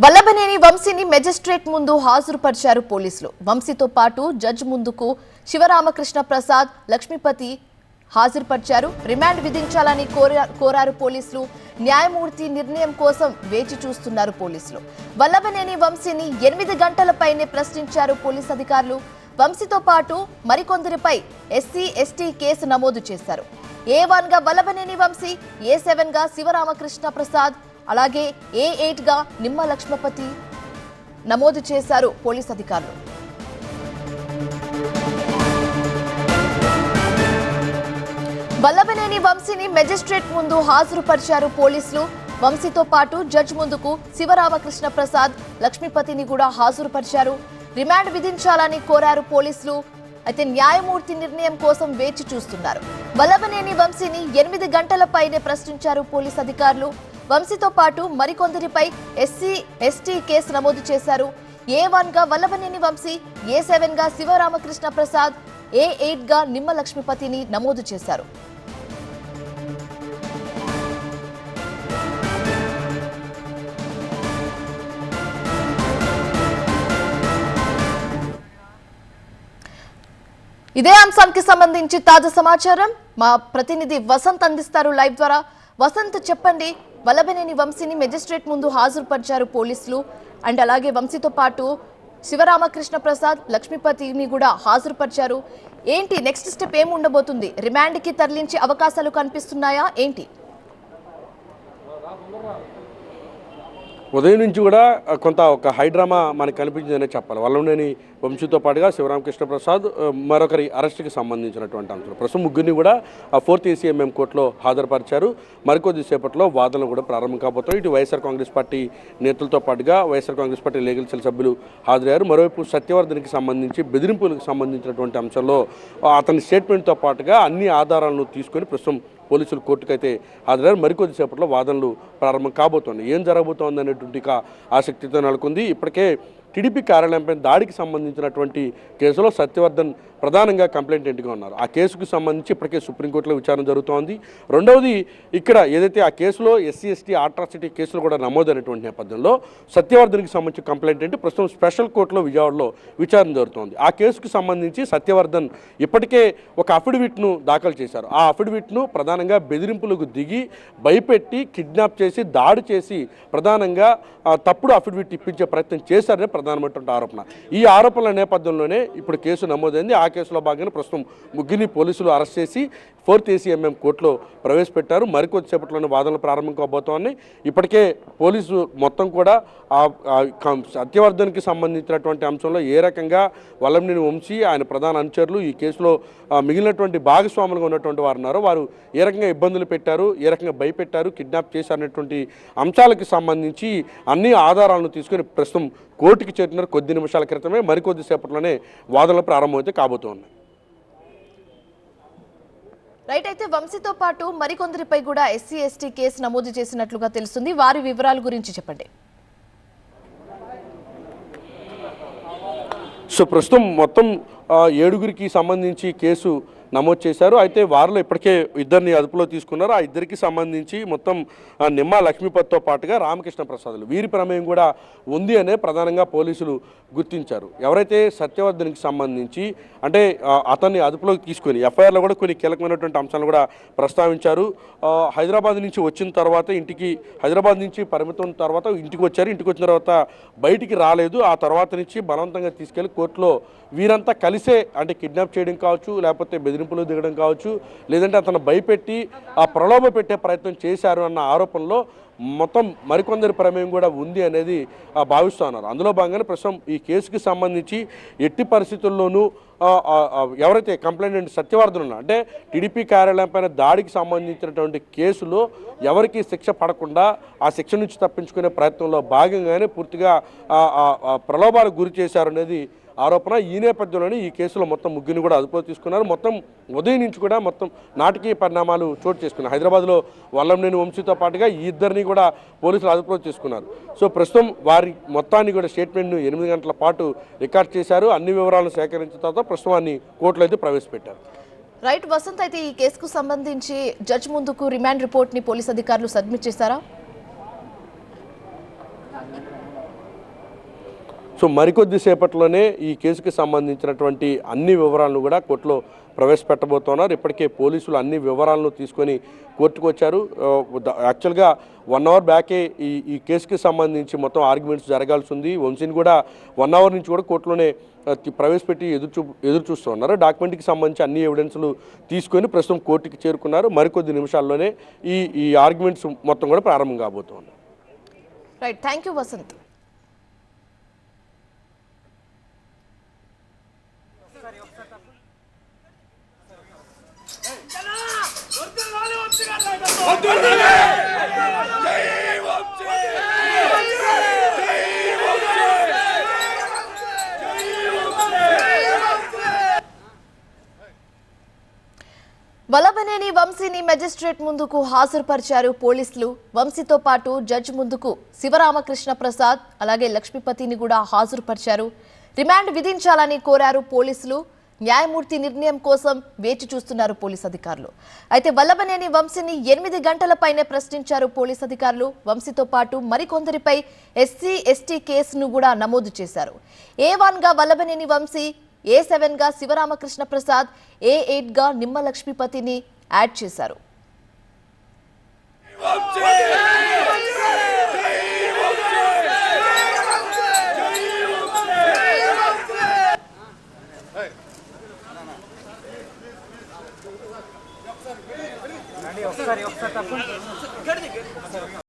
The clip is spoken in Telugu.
వల్లభనేని వంశీని మెజిస్ట్రేట్ ముందు హాజరుపరిచారు పోలీసులు. వంశీతో పాటు జడ్జి ముందుకు శివరామకృష్ణ ప్రసాద్, లక్ష్మీపతి హాజరుపరిచారు. రిమాండ్ విధించాలని కోరారు పోలీసులు. న్యాయమూర్తి నిర్ణయం కోసం వేచి చూస్తున్నారు పోలీసులు. వల్లభనేని వంశీని 8 గంటల పైనే ప్రశ్నించారు పోలీసు అధికారులు. వంశీతో పాటు మరికొందరిపై ఎస్సీ ఎస్టీ కేసు నమోదు చేశారు. A1 గా వల్లభనేని వంశీ, A7 గా శివరామకృష్ణ ప్రసాద్, అలాగే A8 గా నిమ్మ లక్ష్మీపతి నమోదు చేశారు పోలీసు అధికారులు. వల్లభనేని వంశీని మెజిస్ట్రేట్ ముందు హాజరుపరిచారు పోలీసులు. వంశీతో పాటు జడ్జి ముందుకు శివరామకృష్ణ ప్రసాద్, లక్ష్మీపతిని కూడా హాజరుపరిచారు. రిమాండ్ విధించాలని కోరారు పోలీసులు. అయితే న్యాయమూర్తి నిర్ణయం కోసం వేచి చూస్తున్నారు. వల్లభనేని వంశీని 8 గంటల పైనే ప్రశ్నించారు పోలీసు అధికారులు. వంశీతో పాటు మరికొందరిపై ఎస్సీ ఎస్టీ కేసు నమోదు చేశారు. A1 గా వల్లభనేని వంశీ, A7 గా శివరామకృష్ణ ప్రసాద్, A8 గా నిమ్మ లక్ష్మీపతిని నమోదు చేశారు. ఇదే అంశానికి సంబంధించి తాజా సమాచారం మా ప్రతినిధి వసంత్ అందిస్తారు లైవ్ ద్వారా. వసంత్, చెప్పండి, వల్లభనేని వంశీని మెజిస్ట్రేట్ ముందు హాజరుపరిచారు పోలీసులు. అండ్ అలాగే వంశీతో పాటు శివరామకృష్ణ ప్రసాద్, లక్ష్మీపతిని కూడా హాజరుపరిచారు. ఏంటి నెక్స్ట్ స్టెప్ ఏమి ఉండబోతుంది? రిమాండ్కి తరలించే అవకాశాలు కనిపిస్తున్నాయా ఏంటి? ఉదయం నుంచి కూడా కొంత ఒక హైడ్రామా మనకు కనిపించిందనే చెప్పాలి. వల్లభనేని వంశీతో పాటుగా శివరామకృష్ణ ప్రసాద్, మరొకరి అరెస్టుకి సంబంధించినటువంటి అంశాలు ప్రస్తుతం ముగ్గురిని కూడా 4th ACMM కోర్టులో హాజరుపరిచారు. మరికొద్ది సేపట్లో వాదనలు కూడా ప్రారంభం కాబోతున్నాయి. ఇటు వైఎస్ఆర్ కాంగ్రెస్ పార్టీ నేతలతో పాటుగా YSR Congress party legal cell సభ్యులు హాజరయ్యారు. మరోవైపు సత్యవర్ధన్కి సంబంధించి బెదిరింపులకు సంబంధించినటువంటి అంశాల్లో అతని స్టేట్మెంట్తో పాటుగా అన్ని ఆధారాలను తీసుకొని ప్రస్తుతం పోలీసులు కోర్టుకైతే హాజరయ్యారు. మరికొద్ది సేపట్లో వాదనలు ప్రారంభం కాబోతోంది. ఏం జరగబోతోంది అనేటువంటి ఆసక్తితో నెలకొంది. ఇప్పటికే టీడీపీ కార్యాలయంపై దాడికి సంబంధించినటువంటి కేసులో సత్యవర్ధన్ ప్రధానంగా కంప్లైంటెంట్గా ఉన్నారు. ఆ కేసుకు సంబంధించి ఇప్పటికే సుప్రీంకోర్టులో విచారణ జరుగుతోంది. రెండవది, ఇక్కడ ఏదైతే ఆ కేసులో ఎస్సీ ఎస్టీ అట్రాసిటీ కేసులు కూడా నమోదైనటువంటి నేపథ్యంలో సత్యవర్ధన్కి సంబంధించి కంప్లైంటెంట్ ప్రస్తుతం స్పెషల్ కోర్టులో విజయవాడలో విచారణ జరుగుతోంది. ఆ కేసుకు సంబంధించి సత్యవర్ధన్ ఇప్పటికే ఒక అఫిడవిట్ను దాఖలు చేశారు. ఆ అఫిడవిట్ను ప్రధానంగా బెదిరింపులకు దిగి భయపెట్టి కిడ్నాప్ చేసి దాడి చేసి ప్రధానంగా తప్పుడు అఫిడవిట్ ఇప్పించే ప్రయత్నం చేశారనే ప్రధానమైనటువంటి ఆరోపణ. ఈ ఆరోపణల నేపథ్యంలోనే ఇప్పుడు కేసు నమోదైంది. ఆ కేసులో భాగంగా ప్రస్తుతం ముగ్గురిని పోలీసులు అరెస్ట్ చేసి 4th ACMM కోర్టులో ప్రవేశపెట్టారు. మరికొద్దిసేపట్లోనే వాదనలు ప్రారంభం కాబోతోంది. ఇప్పటికే పోలీసు మొత్తం కూడా సత్యవర్ధన్కి సంబంధించినటువంటి అంశంలో ఏ రకంగా వల్లభనేని వంశీ, ఆయన ప్రధాన అనుచరులు ఈ కేసులో మిగిలినటువంటి భాగస్వాములుగా ఉన్నటువంటి వారు ఉన్నారో వారు ఏ రకంగా ఇబ్బందులు పెట్టారు, ఏ రకంగా భయపెట్టారు, కిడ్నాప్ చేశారనేటువంటి అంశాలకు సంబంధించి అన్ని ఆధారాలను తీసుకొని ప్రస్తుతం కోర్టుకి చేరినారు. కొద్ది నిమిషాల క్రితమే మరికొద్ది సేపట్లోనే వాదనలు ప్రారంభమైతే కాబోతున్నాయి. రైట్, అయితే వంశీతో పాటు మరికొందరిపై కూడా ఎస్సీ ఎస్టీ కేసు నమోదు చేసినట్లుగా తెలుస్తుంది. వారి వివరాల గురించి చెప్పండి. సో ప్రస్తుతం మొత్తం 7గురికి సంబంధించి కేసు నమోదు చేశారు. అయితే వారిలో ఇప్పటికే 2ని అదుపులో తీసుకున్నారు. ఆ 2కి సంబంధించి మొత్తం నిమ్మ లక్ష్మీపతితో పాటుగా రామకృష్ణ ప్రసాద్లు వీరి ప్రమేయం కూడా ఉంది అనే ప్రధానంగా పోలీసులు గుర్తించారు. ఎవరైతే సత్యవర్ధన్కి సంబంధించి అంటే అతన్ని అదుపులోకి తీసుకొని ఎఫ్ఐఆర్లో కూడా కొన్ని కీలకమైనటువంటి అంశాలను కూడా ప్రస్తావించారు. హైదరాబాద్ నుంచి వచ్చిన తర్వాత హైదరాబాద్ నుంచి పరిమితం తర్వాత ఇంటికి వచ్చారు. ఇంటికి వచ్చిన తర్వాత బయటికి రాలేదు. ఆ తర్వాత నుంచి బలవంతంగా తీసుకెళ్లి కోర్టులో వీరంతా కలిసే అంటే కిడ్నాప్ చేయడం కావచ్చు, లేకపోతే బెదిరింపులు దిగడం కావచ్చు, లేదంటే అతను భయపెట్టి ఆ ప్రలోభ పెట్టే ప్రయత్నం చేశారు అన్న ఆరోపణలో మొత్తం మరికొందరి ప్రమేయం కూడా ఉంది అనేది భావిస్తున్నారు. అందులో భాగంగానే ప్రస్తుతం ఈ కేసుకి సంబంధించి ఎట్టి పరిస్థితుల్లోనూ ఎవరైతే కంప్లైంట్ సత్యవర్ధన్ ఉన్నా అంటే టీడీపీ కార్యాలయం పైన దాడికి సంబంధించినటువంటి కేసులో ఎవరికి శిక్ష పడకుండా ఆ శిక్ష నుంచి తప్పించుకునే ప్రయత్నంలో భాగంగానే పూర్తిగా ప్రలోభాలకు గురి చేశారు అనేది ఆరోపణ. ఈ నేపథ్యంలోనే ఈ కేసులో మొత్తం ముగ్గురిని కూడా అదుపులో తీసుకున్నారు. మొత్తం ఉదయం నుంచి కూడా మొత్తం నాటకీయ పరిణామాలు చోటు చేసుకున్నారు. హైదరాబాద్లో వల్లభనేని వంశీతో పాటుగా ఈ 2ని కూడా పోలీసులు అదుపులో తీసుకున్నారు. సో ప్రస్తుతం వారి మొత్తాన్ని కూడా స్టేట్మెంట్ను 8 గంటల పాటు రికార్డ్ చేశారు. అన్ని వివరాలను సేకరించిన తర్వాత ప్రస్తుతాన్ని కోర్టులో అయితే ప్రవేశపెట్టారు. రైట్ వసంత్, అయితే ఈ కేసుకు సంబంధించి జడ్జి ముందుకు రిమాండ్ రిపోర్ట్ ని పోలీస్ అధికారులు సబ్మిట్ చేశారా? సో మరికొద్ది సేపట్లోనే ఈ కేసుకి సంబంధించినటువంటి అన్ని వివరాలను కూడా కోర్టులో ప్రవేశపెట్టబోతున్నారు. ఇప్పటికే పోలీసులు అన్ని వివరాలను తీసుకొని కోర్టుకు వచ్చారు. యాక్చువల్గా 1 అవర్ బ్యాకే ఈ కేసుకి సంబంధించి మొత్తం ఆర్గ్యుమెంట్స్ జరగాల్సి ఉంది. వంశీని కూడా 1 అవర్ నుంచి కూడా కోర్టులోనే ప్రవేశపెట్టి ఎదురు చూస్తూ ఉన్నారు. డాక్యుమెంట్కి సంబంధించి అన్ని ఎవిడెన్స్లు తీసుకొని ప్రస్తుతం కోర్టుకి చేరుకున్నారు. మరికొద్ది నిమిషాల్లోనే ఈ ఆర్గ్యుమెంట్స్ మొత్తం కూడా ప్రారంభం కాబోతున్నారు. Right, thank you Vasanth. Vallabhaneni వంశీని మెజిస్ట్రేట్ ముందుకు హాజరుపరిచారు పోలీసులు. వంశీతో పాటు జడ్జి ముందుకు శివరామకృష్ణ ప్రసాద్ అలాగే లక్ష్మీపతిని కూడా హాజరుపరిచారు. రిమాండ్ విధించాలని కోరారు పోలీసులు. న్యాయమూర్తి నిర్ణయం కోసం వేచి చూస్తున్నారు పోలీసు అధికారులు. అయితే వల్లభనేని వంశీని 8 గంటల పైనే ప్రశ్నించారు పోలీసు అధికారులు. వంశీతో పాటు మరికొందరిపై ఎస్సీ ఎస్టీ కేసును కూడా నమోదు చేశారు. A1 గా వల్లభనేని వంశీ, A7 గా శివరామకృష్ణ ప్రసాద్, A8 గా నిమ్మ లక్ష్మీపతిని యాడ్ చేశారు.